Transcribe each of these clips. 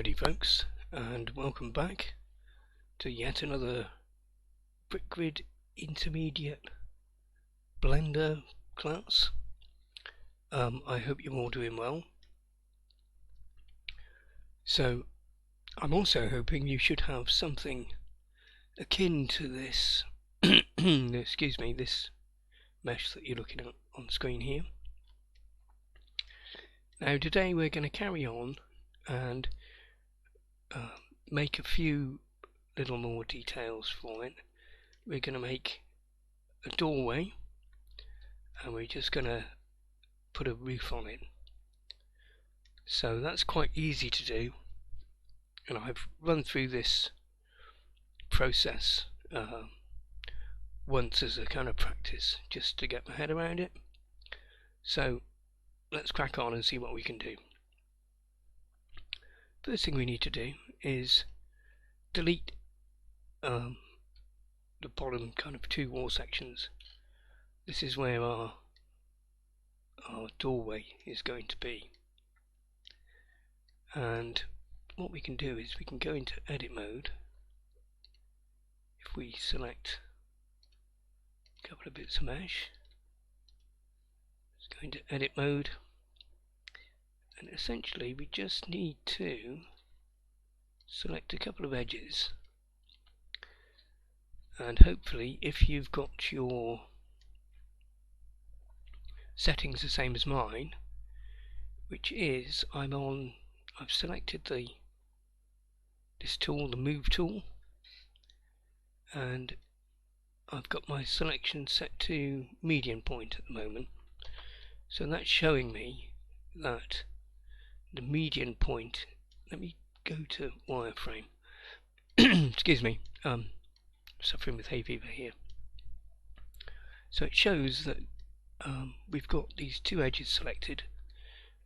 Howdy folks, and welcome back to yet another Britgrid intermediate blender class. I hope you're all doing well. So I'm also hoping you should have something akin to this excuse me, this mesh that you're looking at on screen here. Now today we're going to carry on and make a few little more details for it. We're going to make a doorway and we're just going to put a roof on it. So that's quite easy to do, and I've run through this process once as a kind of practice just to get my head around it. So let's crack on and see what we can do. First thing we need to do is delete the bottom kind of two wall sections. This is where our doorway is going to be, and what we can do is we can go into edit mode. If we select a couple of bits of mesh, let's go into edit mode, and essentially we just need to select a couple of edges, and hopefully if you've got your settings the same as mine, which is I've selected this tool, the move tool, and I've got my selection set to median point at the moment. So that's showing me that the median point, let me go to Wireframe. Excuse me, suffering with hay fever here. So it shows that we've got these two edges selected,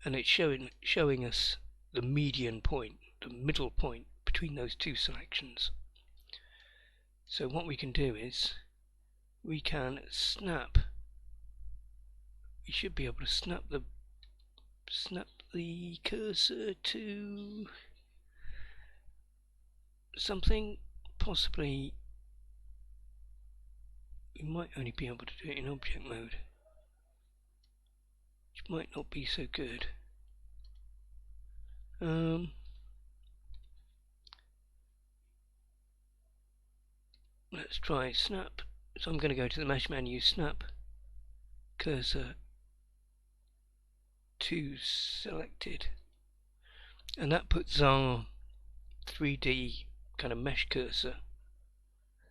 and it's showing us the median point, the middle point between those two selections. So what we can do is we can snap. We should be able to snap the cursor to something. Possibly we might only be able to do it in object mode, which might not be so good. Let's try snap. So I'm going to go to the mesh menu, snap cursor to selected, and that puts our 3D kind of mesh cursor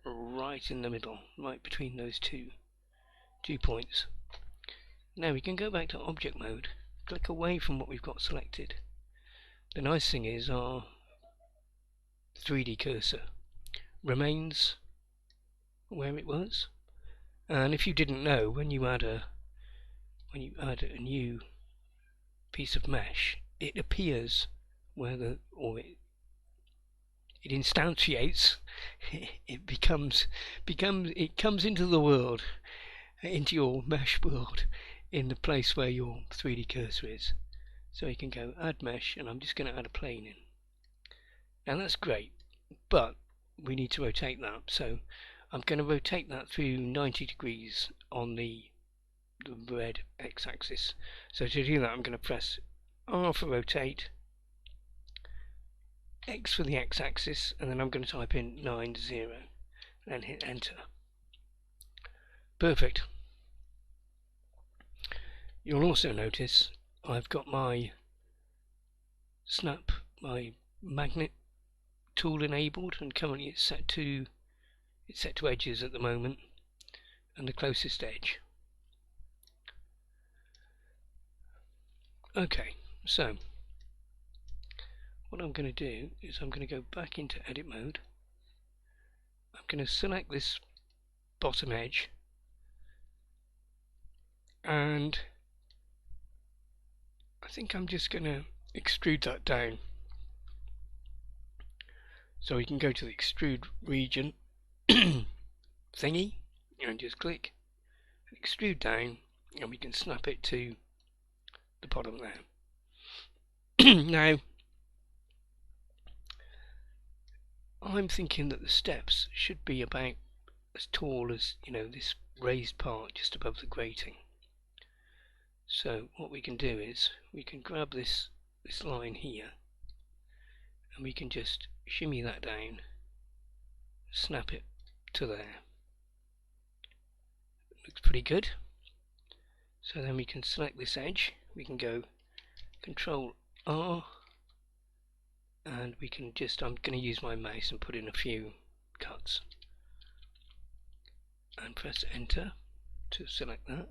right in the middle, right between those two points. Now we can go back to object mode, click away from what we've got selected. The nice thing is our 3D cursor remains where it was, and if you didn't know, when you add a new piece of mesh, it appears where it instantiates. It comes into the world, into your mesh world, in the place where your 3D cursor is. So you can go add mesh, and I'm just going to add a plane in. Now that's great, but we need to rotate that. So I'm going to rotate that through 90 degrees on the red x-axis. So to do that, I'm going to press R for rotate, X for the x-axis, and then I'm going to type in 90 and hit enter. Perfect. You'll also notice I've got my magnet tool enabled, and currently it's set to edges at the moment, and the closest edge. Okay, so what I'm going to do is I'm going to go back into edit mode. I'm going to select this bottom edge, and I think I'm just going to extrude that down. So we can go to the extrude region thingy and just click extrude down, and we can snap it to the bottom there. Now I'm thinking that the steps should be about as tall as, you know, this raised part just above the grating. So what we can do is we can grab this line here and we can just shimmy that down, snap it to there. Looks pretty good. So then we can select this edge, we can go Control R, and we can just, I'm going to use my mouse and put in a few cuts and press enter to select that.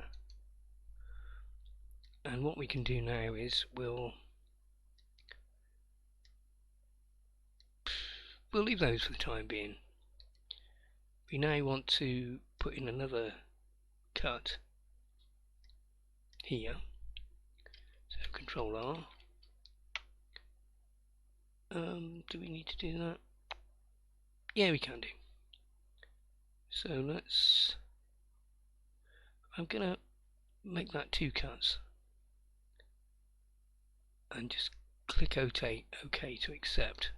And what we can do now is we'll leave those for the time being. We now want to put in another cut here, so Control R. Do we need to do that? Yeah, we can do. So I'm gonna make that 2 cuts and just click OK to accept.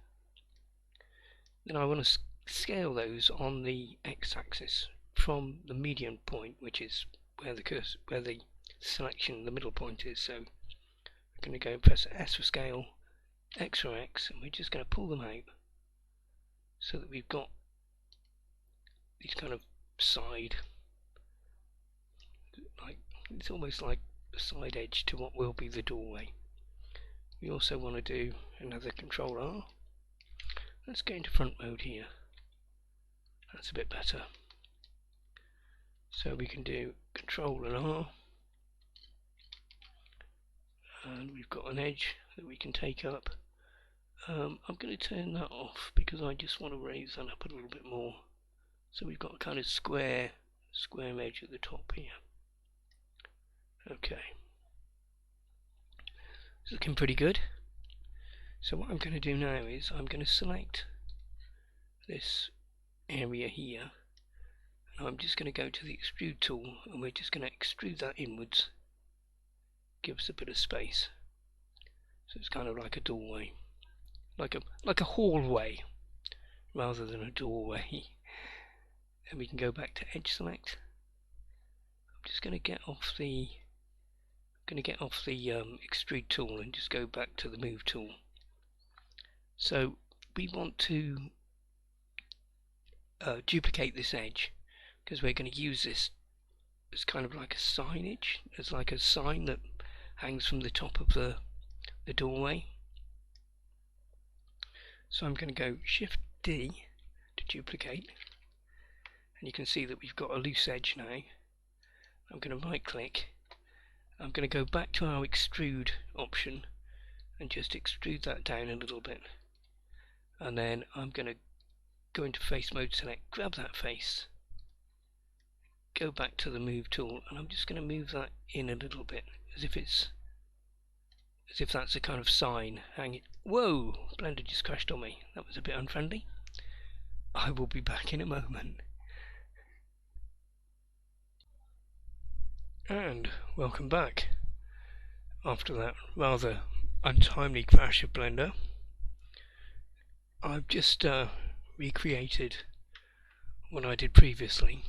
Then I want to scale those on the x-axis from the median point, which is where the selection, the middle point is. So we're going to go press S for scale, X for X, and we're just going to pull them out so that we've got these kind of side, like it's almost like a side edge to what will be the doorway. We also want to do another Control R. Let's go into front mode here. That's a bit better. So we can do Control and R, and we've got an edge that we can take up. I'm going to turn that off because I just want to raise that up a little bit more. So we've got a kind of square edge at the top here. Okay, it's looking pretty good. So what I'm going to do now is I'm going to select this area here, and I'm just going to go to the Extrude tool, and we're just going to extrude that inwards, give us a bit of space. So it's kind of like a doorway, like a hallway rather than a doorway. And we can go back to Edge Select. I'm just going to get off the Extrude tool and just go back to the Move tool. So we want to duplicate this edge because we're going to use this as kind of like a signage, as like a sign that hangs from the top of the doorway. So I'm going to go Shift D to duplicate, and you can see that we've got a loose edge now. I'm going to right click, I'm going to go back to our extrude option and just extrude that down a little bit, and then I'm going to go into face mode, select, grab that face, go back to the move tool, and I'm just going to move that in a little bit as if that's a kind of sign hanging. Whoa, Blender just crashed on me. That was a bit unfriendly. I will be back in a moment. And welcome back after that rather untimely crash of Blender. I've just recreated what I did previously,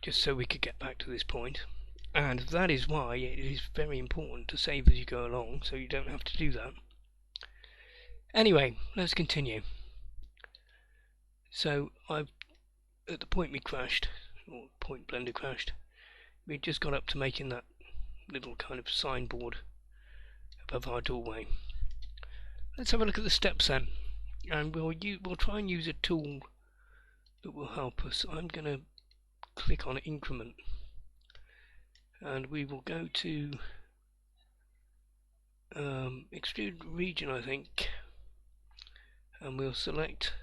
just so we could get back to this point, and that is why it is very important to save as you go along, so you don't have to do that. Anyway, let's continue. So at the point we crashed, or point Blender crashed, we just got up to making that little kind of signboard above our doorway. Let's have a look at the steps then, and we'll try and use a tool that will help us. I'm going to click on increment, and we will go to extrude region, I think, and we'll select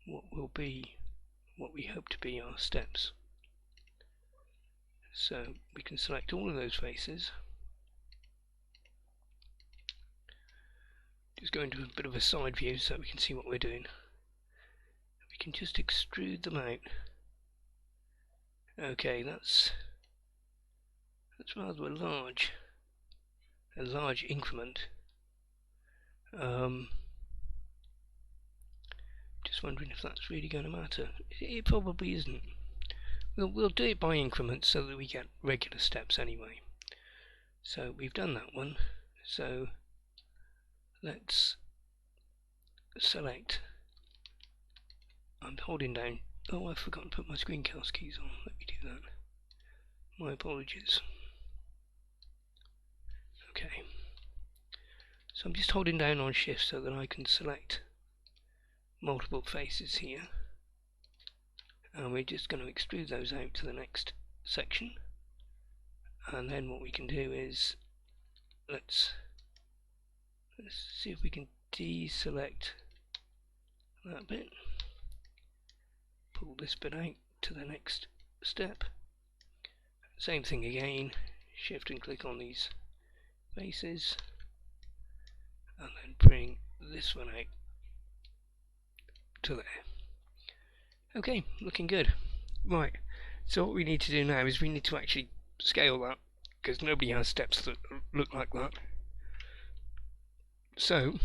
what we hope to be our steps. So we can select all of those faces. Just go into a bit of a side view so we can see what we're doing. We can just extrude them out. Okay, that's rather a large increment. Just wondering if that's really going to matter. It probably isn't. We'll do it by increments so that we get regular steps anyway. So we've done that one. So let's select. I'm holding down. Oh, I forgot to put my screencast keys on. Let me do that. My apologies. Okay. So I'm just holding down on shift so that I can select multiple faces here. And we're just going to extrude those out to the next section. And then what we can do is let's see if we can deselect that bit. Pull this bit out to the next step. Same thing again. Shift and click on these faces. And then bring this one out to there. Okay, looking good. Right, so what we need to do now is we need to actually scale that, because nobody has steps that look like that. So,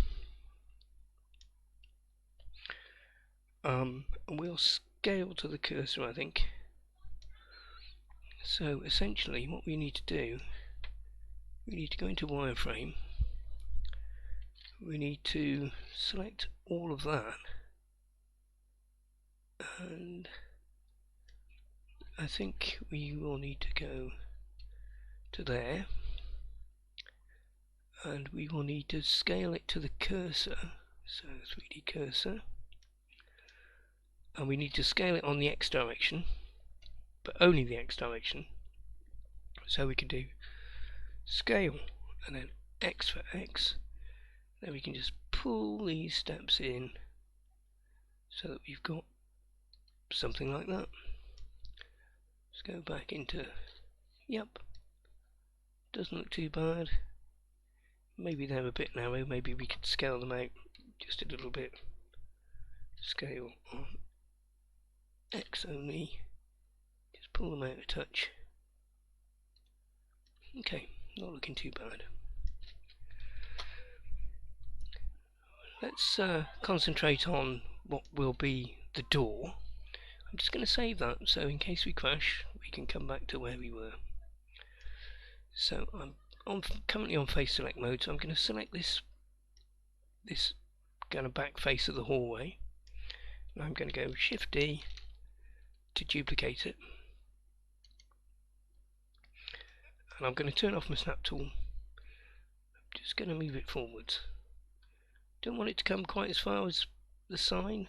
we'll scale to the cursor, I think. So essentially what we need to do, we need to go into Wireframe. We need to select all of that. And I think we will need to go to there, and we will need to scale it to the cursor, so 3D cursor, and we need to scale it on the X direction, but only the X direction. So we can do scale and then X for X. Then we can just pull these steps in so that we've got something like that. Let's go back into, yep, doesn't look too bad. Maybe they're a bit narrow, maybe we could scale them out just a little bit. Scale on X only, just pull them out a touch. Okay, not looking too bad. Let's concentrate on what will be the door. I'm just going to save that, so in case we crash, we can come back to where we were. So I'm currently on face select mode, so I'm going to select this kind of back face of the hallway. And I'm going to go Shift D to duplicate it. And I'm going to turn off my snap tool. I'm just going to move it forwards. Don't want it to come quite as far as the sign.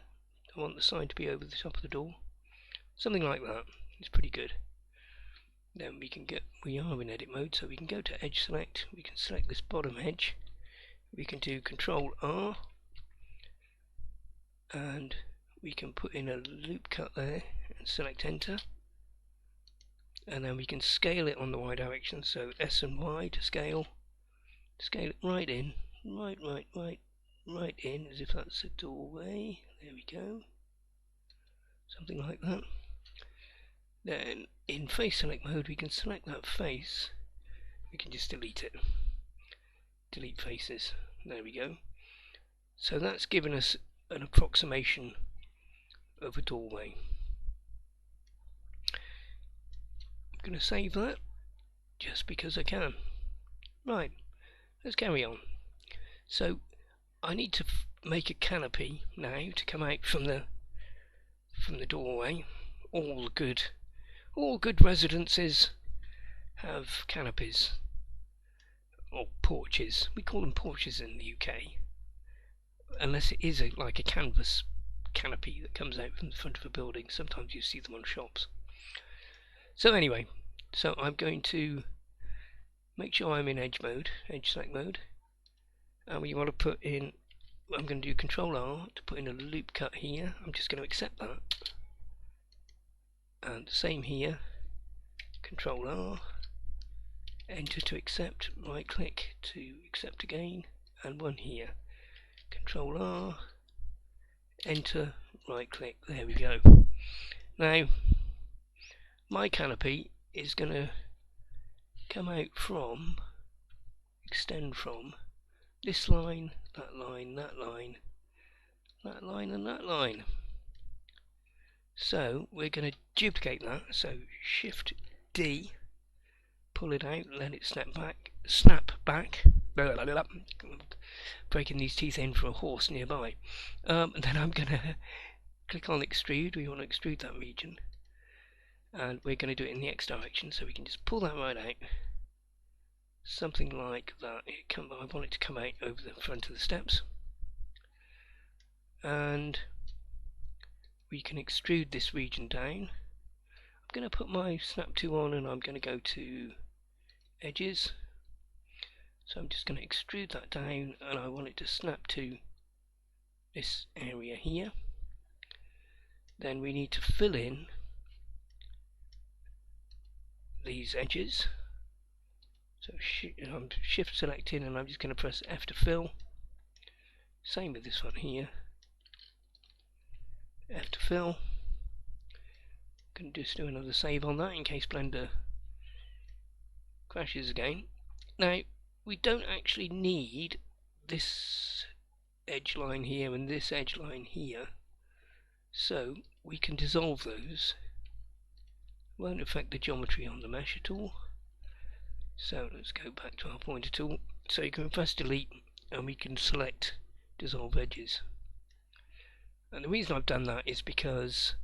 I want the sign to be over the top of the door. Something like that. It's pretty good. Then we are in edit mode, so we can go to edge select. We can select this bottom edge. We can do Control R, and we can put in a loop cut there and select enter. And then we can scale it on the Y direction, so S and Y to scale. Scale it right in, right in, as if that's a doorway. There we go. Something like that. Then in face select mode we can select that face. We can just delete it. Delete faces. There we go. So that's given us an approximation of a doorway. I'm going to save that just because I can. Right, let's carry on. So I need to make a canopy now to come out from the doorway. All good residences have canopies, or porches. We call them porches in the UK, unless it is like a canvas canopy that comes out from the front of a building. Sometimes you see them on shops. So anyway, so I'm going to make sure I'm in edge select mode, and we want to put in, I'm going to do Control R to put in a loop cut here. I'm just going to accept that, and the same here. Control R, enter to accept, right click to accept again, and one here. Control R, enter, right click, there we go. Now my canopy is going to come out from, extend from this line that line, that line, that line, and that line. So we're going to duplicate that. So Shift D, pull it out, let it snap back. Breaking these teeth in for a horse nearby. And then I'm going to click on Extrude. We want to extrude that region, and we're going to do it in the X direction. So we can just pull that right out, something like that. I want it to come out over the front of the steps, and we can extrude this region down. I'm going to put my snap tool on, and I'm going to go to edges. So I'm just going to extrude that down, and I want it to snap to this area here. Then we need to fill in these edges. So I'm shift selecting, and I'm just going to press F to fill. Same with this one here. F to fill. I'm going to just do another save on that in case Blender crashes again. Now, we don't actually need this edge line here and this edge line here, so we can dissolve those. It won't affect the geometry on the mesh at all. So let's go back to our pointer tool. So you can press delete, and we can select dissolve edges. And the reason I've done that is because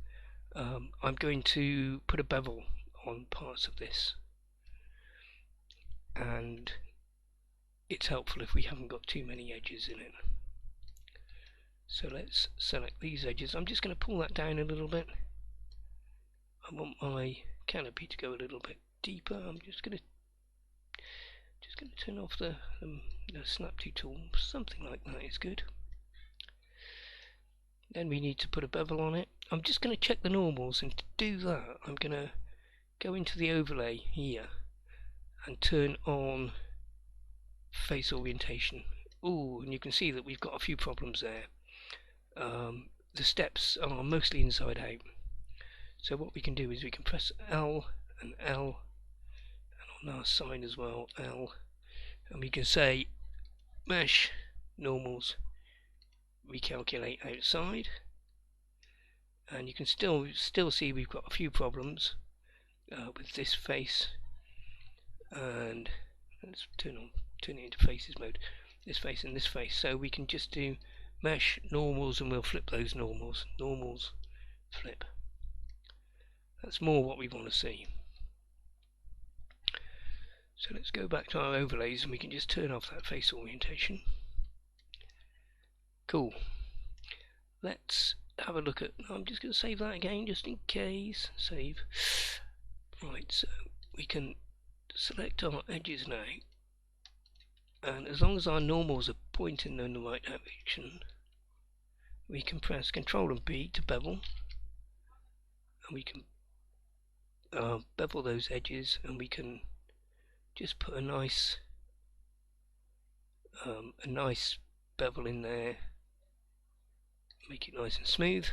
I'm going to put a bevel on parts of this, and it's helpful if we haven't got too many edges in it. So let's select these edges. I'm just going to pull that down a little bit. I want my canopy to go a little bit deeper. I'm just going to turn off the snap tool. Something like that is good. Then we need to put a bevel on it. I'm just going to check the normals, and to do that I'm going to go into the overlay here and turn on face orientation. Ooh, and you can see that we've got a few problems there. The steps are mostly inside out. So what we can do is we can press L and L, and on our sign as well, L, and we can say mesh normals recalculate outside, and you can still see we've got a few problems with this face. And let's turn it into faces mode. This face and this face. So we can just do mesh normals, and we'll flip those normals. Normals flip. That's more what we want to see. So let's go back to our overlays, and we can just turn off that face orientation. Cool. Let's have a look at. I'm just going to save that again just in case. Save. Right, so we can select our edges now, and as long as our normals are pointing in the right direction, we can press Ctrl and B to bevel, and we can bevel those edges, and we can just put a nice bevel in there, make it nice and smooth.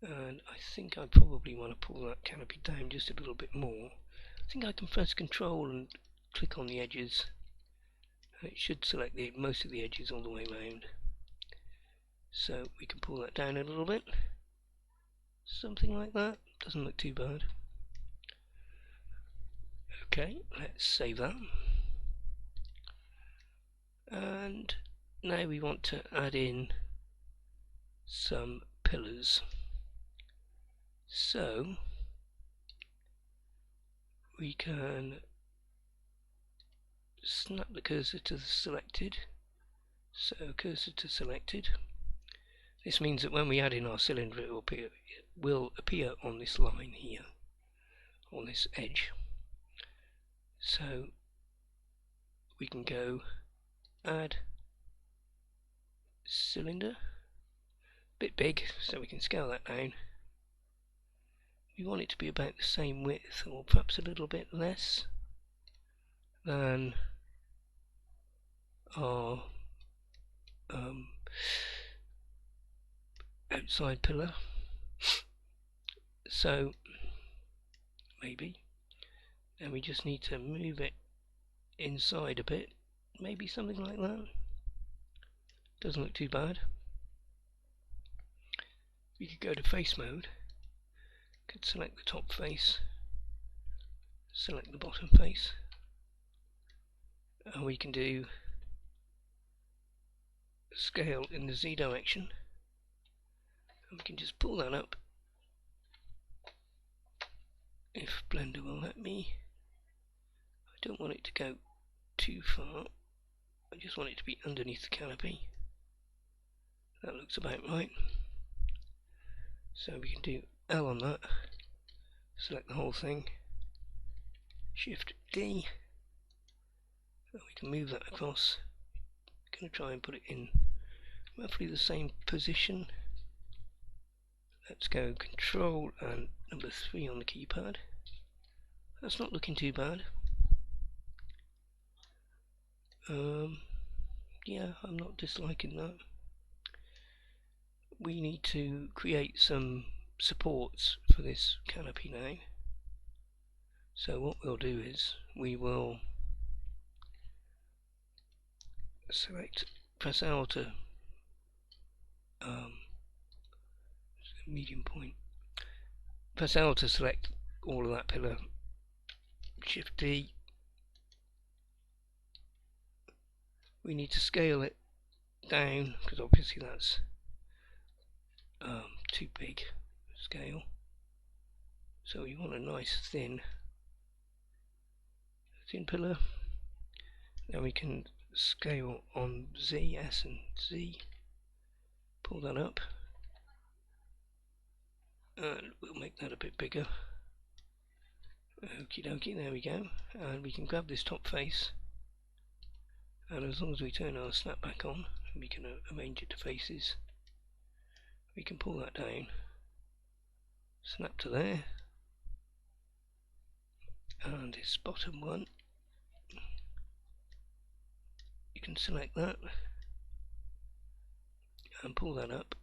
And I think I probably want to pull that canopy down just a little bit more. I think I can press Control and click on the edges, and it should select most of the edges all the way around. So we can pull that down a little bit, something like that. Doesn't look too bad. Okay, let's save that. And now we want to add in some pillars. So we can snap the cursor to the selected. So cursor to selected. This means that when we add in our cylinder, it will appear on this line here, on this edge. So we can go add cylinder, bit big, so we can scale that down. We want it to be about the same width, or perhaps a little bit less than our outside pillar. So maybe, and we just need to move it inside a bit, maybe something like that. Doesn't look too bad. We could go to face mode, could select the top face, select the bottom face, and we can do scale in the Z direction, and we can just pull that up if Blender will let me. I don't want it to go too far, I just want it to be underneath the canopy. That looks about right. So we can do L on that, select the whole thing, Shift D, and we can move that across. I'm going to try and put it in roughly the same position. Let's go Control and number 3 on the keypad. That's not looking too bad. Yeah, I'm not disliking that. We need to create some supports for this canopy now. So what we'll do is we will select, press L to medium point. Press L to select all of that pillar. Shift D. We need to scale it down because obviously that's too big scale. So we want a nice thin pillar. Then we can scale on Z, S and Z. Pull that up. And we'll make that a bit bigger. Okie dokie, there we go. And we can grab this top face. And as long as we turn our snap back on, we can arrange it to faces. We can pull that down, snap to there, and this bottom one, you can select that and pull that up,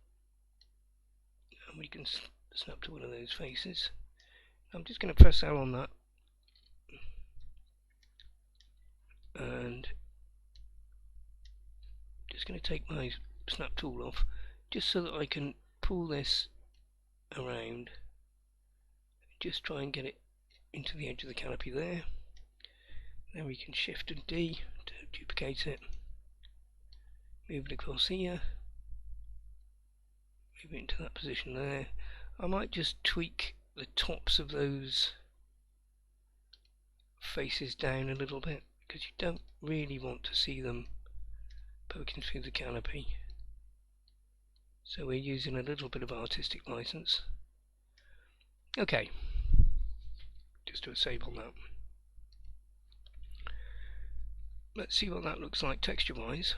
and we can snap to one of those faces. I'm just going to press L on that, and just going to take my snap tool off just so that I can pull this around, just try and get it into the edge of the canopy there. Then we can Shift and D to duplicate it, move it across here, move it into that position there. I might just tweak the tops of those faces down a little bit because you don't really want to see them poking through the canopy. So we're using a little bit of artistic license. Okay, just do a save on that. Let's see what that looks like texture wise.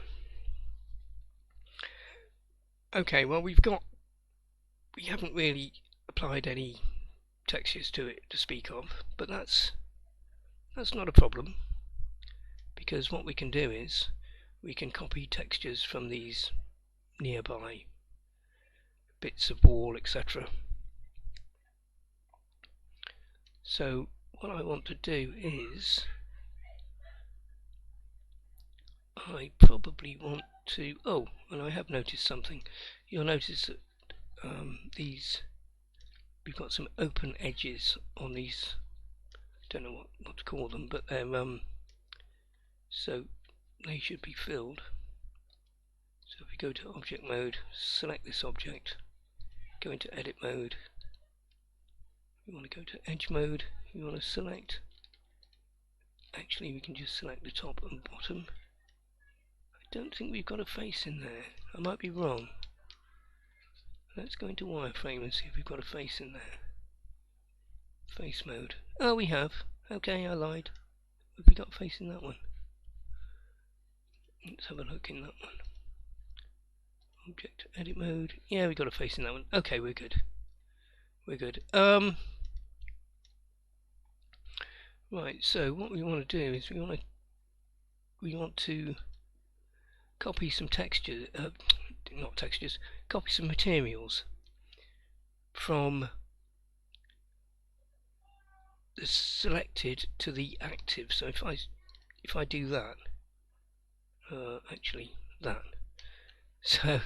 Okay, well we haven't really applied any textures to it to speak of, but that's not a problem, because what we can do is we can copy textures from these nearby bits of wall, etc. So what I want to do is I probably want to, and I have noticed something. You'll notice that we've got some open edges on these, don't know what to call them, but they're so they should be filled. So if we go to object mode, select this object, go into edit mode, we want to go to edge mode, we want to select, actually we can just select the top and bottom. I don't think we've got a face in there, I might be wrong. Let's go into wireframe and see if we've got a face in there. Face mode. Oh, we have. Okay, I lied. Have we got a face in that one? Let's have a look in that one. Object edit mode. Yeah, we got a face in that one. Okay, we're good. We're good. Right. So what we want to do is we want to copy some textures. Not textures. Copy some materials from the selected to the active. So if I do that, actually that. So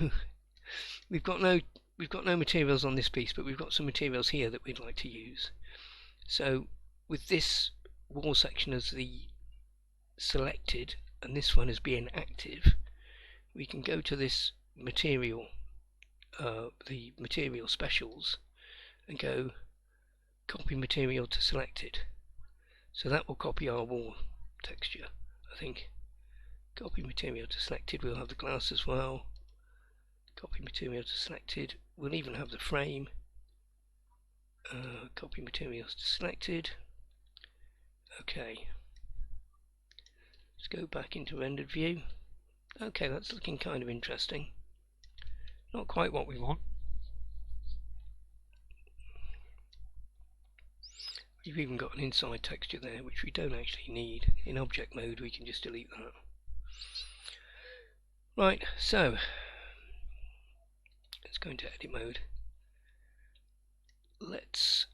we've got no materials on this piece, but we've got some materials here that we'd like to use. So with this wall section as the selected and this one as being active, we can go to this material, the material specials, and go copy material to selected. So that will copy our wall texture, I think. Copy material to selected. We'll have the glass as well. Copy material to selected. We'll even have the frame. Copy materials to selected. Okay. Let's go back into rendered view. Okay, that's looking kind of interesting. Not quite what we want. We've even got an inside texture there, which we don't actually need. In object mode, we can just delete that. Right, so let's go into edit mode. Let's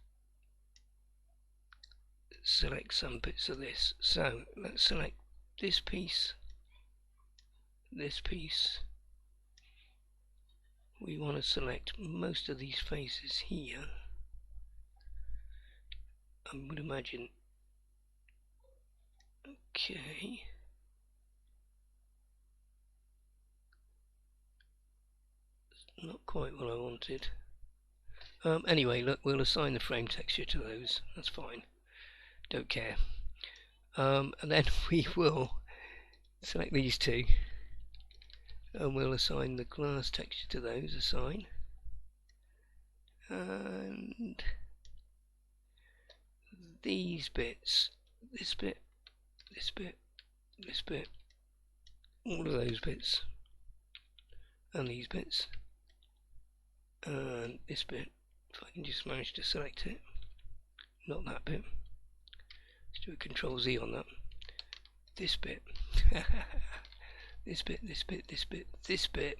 select some bits of this. So let's select this piece, this piece. We want to select most of these faces here. I would imagine. Okay. Not quite what I wanted. Anyway, look, we'll assign the frame texture to those. That's fine. Don't care. And then we will select these two, and we'll assign the glass texture to those. Assign. And these bits, this bit, this bit, this bit, all of those bits, and these bits, and this bit. If I can just manage to select it, not that bit. Let's do a Control Z on that. This bit, this bit, this bit, this bit, this bit,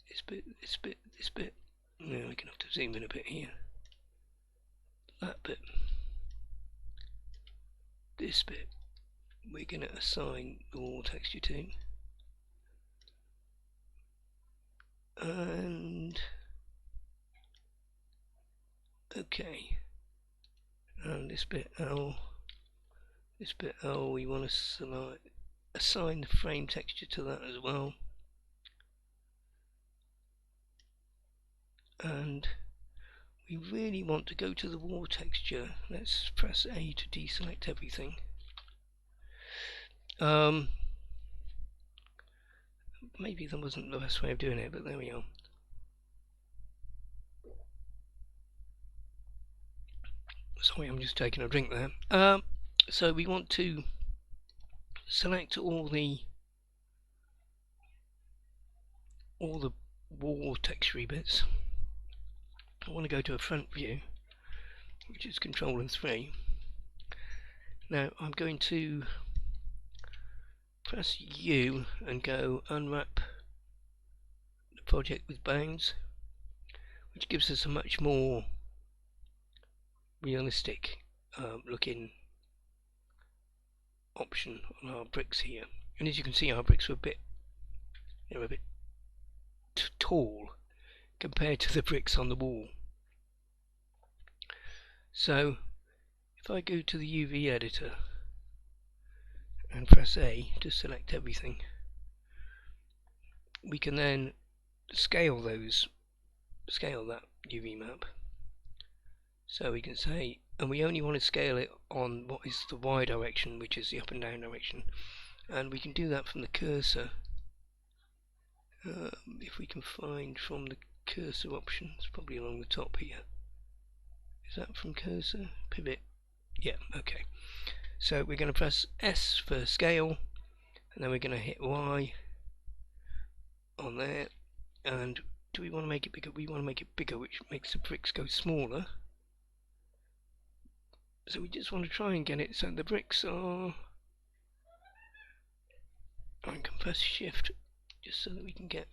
this bit, this bit, this bit. Now we're gonna have to zoom in a bit here. That bit, this bit, we're gonna assign the wall texture to, and okay. And this bit L, this bit L, we want to assign the frame texture to that as well. And we really want to go to the wall texture. Let's press A to deselect everything. Maybe that wasn't the best way of doing it, but there we are. Sorry, I'm just taking a drink there. So we want to select all the wall texture bits. I want to go to a front view, which is Control and 3. Now I'm going to press U and go unwrap the project with bounds, which gives us a much more realistic looking option on our bricks here. And as you can see, our bricks are a bit tall compared to the bricks on the wall. So if I go to the UV editor and press A to select everything, we can then scale that UV map. So we can say, and we only want to scale it on what is the Y direction, which is the up and down direction, and we can do that from the cursor. If we can find from the cursor options, probably along the top here. Is that from cursor? Pivot? Yeah, okay. So we're going to press S for scale, and then we're going to hit Y on there. And do we want to make it bigger? We want to make it bigger, which makes the bricks go smaller. So we just want to try and get it so the bricks are... I can press Shift just so that we can get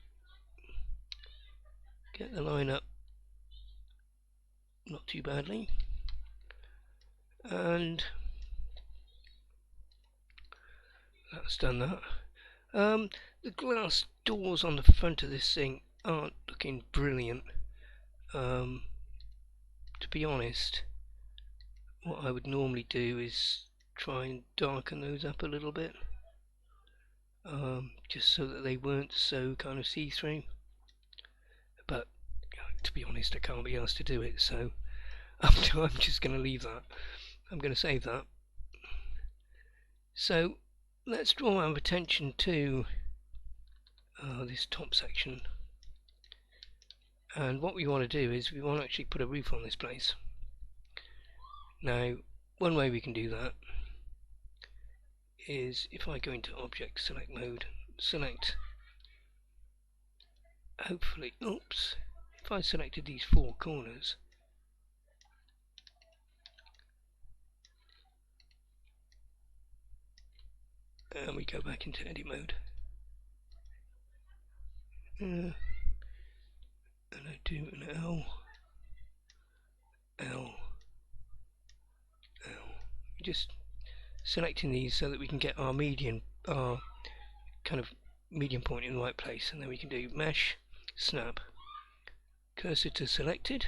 the line up not too badly. And that's done that. The glass doors on the front of this thing aren't looking brilliant. To be honest, what I would normally do is try and darken those up a little bit, just so that they weren't so kind of see-through. But to be honest, I can't be asked to do it, so I'm just going to leave that. I'm going to save that. So let's draw our attention to this top section, and what we want to do is we want to actually put a roof on this place. Now, one way we can do that is if I go into Object Select Mode, select, hopefully, oops, if I selected these four corners, and we go back into Edit Mode, and I do an L, just selecting these so that we can get our median, our kind of median point in the right place, and then we can do Mesh, Snap, cursor to selected,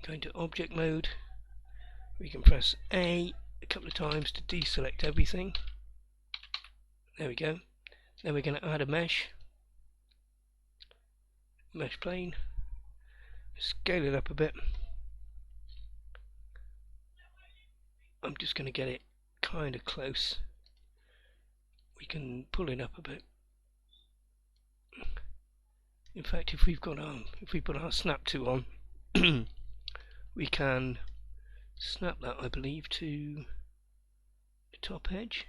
go into Object Mode, we can press A couple of times to deselect everything. There we go. Then we're going to add a mesh plane, scale it up a bit. I'm just going to get it kind of close. We can pull it up a bit. In fact, if we put our snap tool on, we can snap that, I believe, to the top edge.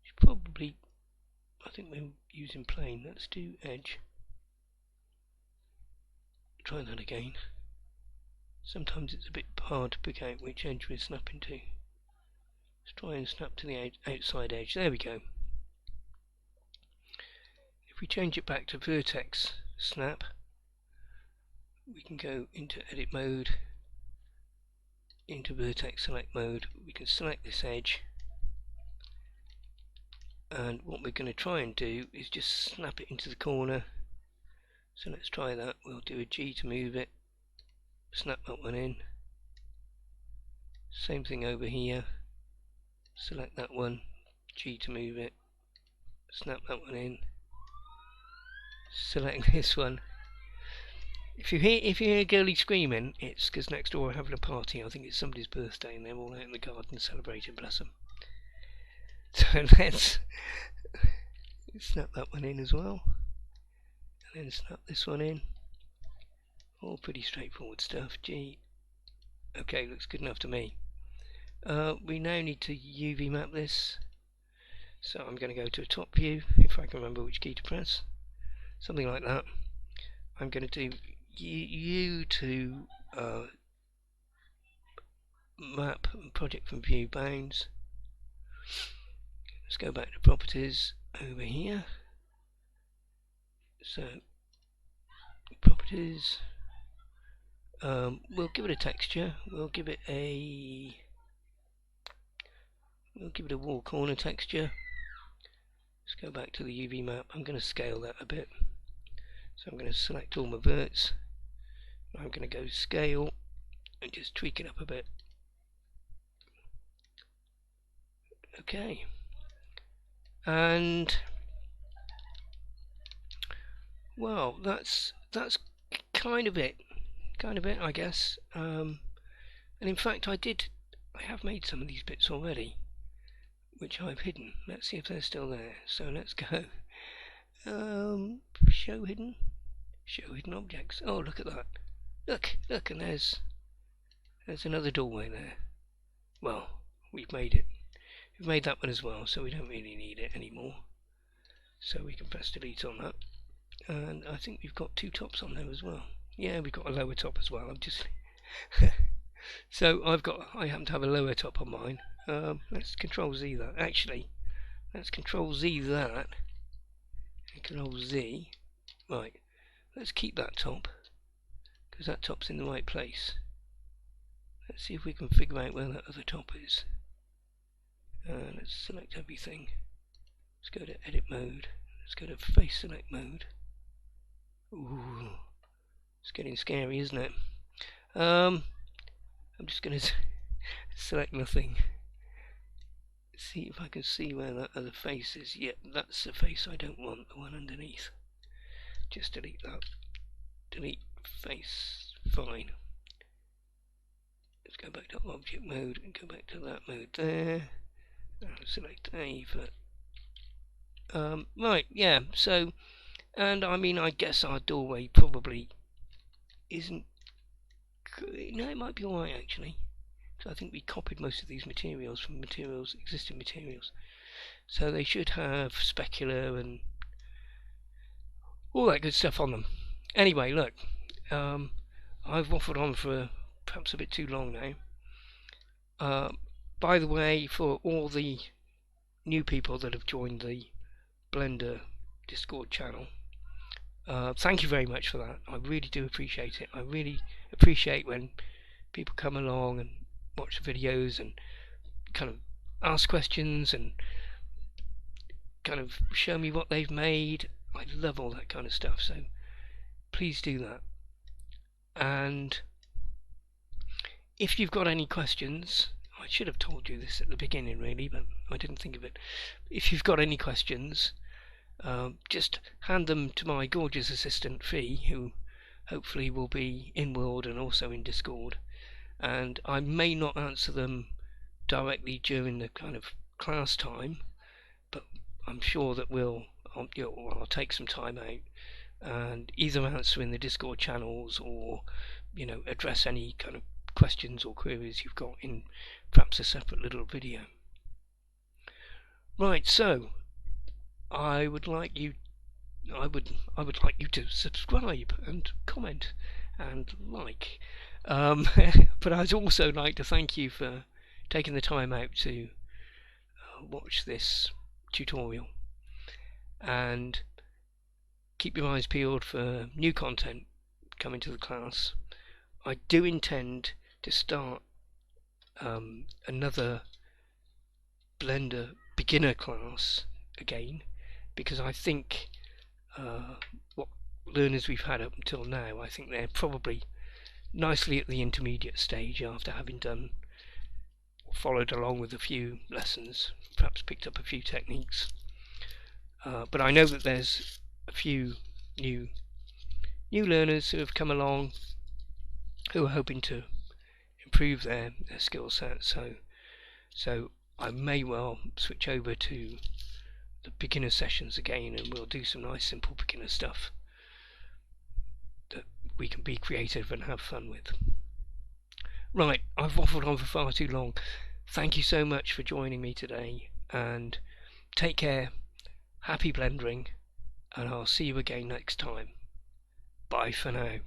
It's probably, I think we're using plane. Let's do edge. Try that again. Sometimes it's a bit hard to pick out which edge we're snapping to. Let's try and snap to the outside edge. There we go. If we change it back to vertex snap, we can go into edit mode, into vertex select mode. We can select this edge, and what we're going to try and do is just snap it into the corner. So let's try that. We'll do a G to move it, snap that one in. Same thing over here, select that one, G to move it, snap that one in, select this one. If you hear a girlie screaming, it's because next door we're having a party. I think it's somebody's birthday and they're all out in the garden celebrating, bless them. So let's snap that one in as well, and then snap this one in. All pretty straightforward stuff. G. Okay, looks good enough to me. We now need to UV map this, so I'm going to go to a top view, if I can remember which key to press, something like that. I'm going to do U to map and project from view bounds. Let's go back to properties over here. So properties, we'll give it a texture. We'll give it a wall corner texture. Let's go back to the UV map. I'm going to scale that a bit. So I'm going to select all my verts. I'm going to go scale and just tweak it up a bit. Okay. And well, that's kind of it, I guess. And in fact, I have made some of these bits already, which I've hidden. Let's see if they're still there. So let's go show hidden objects. Oh, look at that. Look, and there's another doorway there. Well, we've made it. We've made that one as well, so we don't really need it anymore. So we can press delete on that. And I think we've got two tops on there as well. Yeah, we've got a lower top as well. I'm just so I happen to have a lower top on mine. Let's Control Z that. Actually, let's Control Z that. And Control Z. Right. Let's keep that top, because that top's in the right place. Let's see if we can figure out where that other top is. Let's select everything. Let's go to edit mode. Let's go to face select mode. Ooh, it's getting scary, isn't it? I'm just going to select nothing. See if I can see where that other face is. Yep, that's the face I don't want, the one underneath. Just delete that. Delete face. Fine. Let's go back to object mode and go back to that mode there. Select A for right, yeah, so, and I mean, I guess our doorway probably isn't good. No, it might be alright actually. So I think we copied most of these materials from existing materials. So they should have specular and all that good stuff on them. Anyway, look, I've waffled on for perhaps a bit too long now. By the way, for all the new people that have joined the Blender Discord channel, thank you very much for that. I really do appreciate it. I really appreciate when people come along and watch the videos and kind of ask questions and kind of show me what they've made. I love all that kind of stuff, so please do that. And if you've got any questions, I should have told you this at the beginning really, but I didn't think of it. If you've got any questions, just hand them to my gorgeous assistant Fee, who hopefully will be in World and also in Discord, and I may not answer them directly during the kind of class time, but I'm sure that I'll take some time out and either answer in the Discord channels or address any kind of questions or queries you've got in perhaps a separate little video. Right, so I would like you to subscribe and comment and like. But I'd also like to thank you for taking the time out to watch this tutorial, and keep your eyes peeled for new content coming to the class. I do intend to start another Blender beginner class again, because I think what learners we've had up until now, I think they're probably nicely at the intermediate stage after having followed along with a few lessons, perhaps picked up a few techniques. But I know that there's a few new learners who have come along who are hoping to improve their skill set, so I may well switch over to the beginner sessions again, and we'll do some nice simple beginner stuff that we can be creative and have fun with. Right, I've waffled on for far too long. Thank you so much for joining me today, and take care, happy blendering, and I'll see you again next time. Bye for now.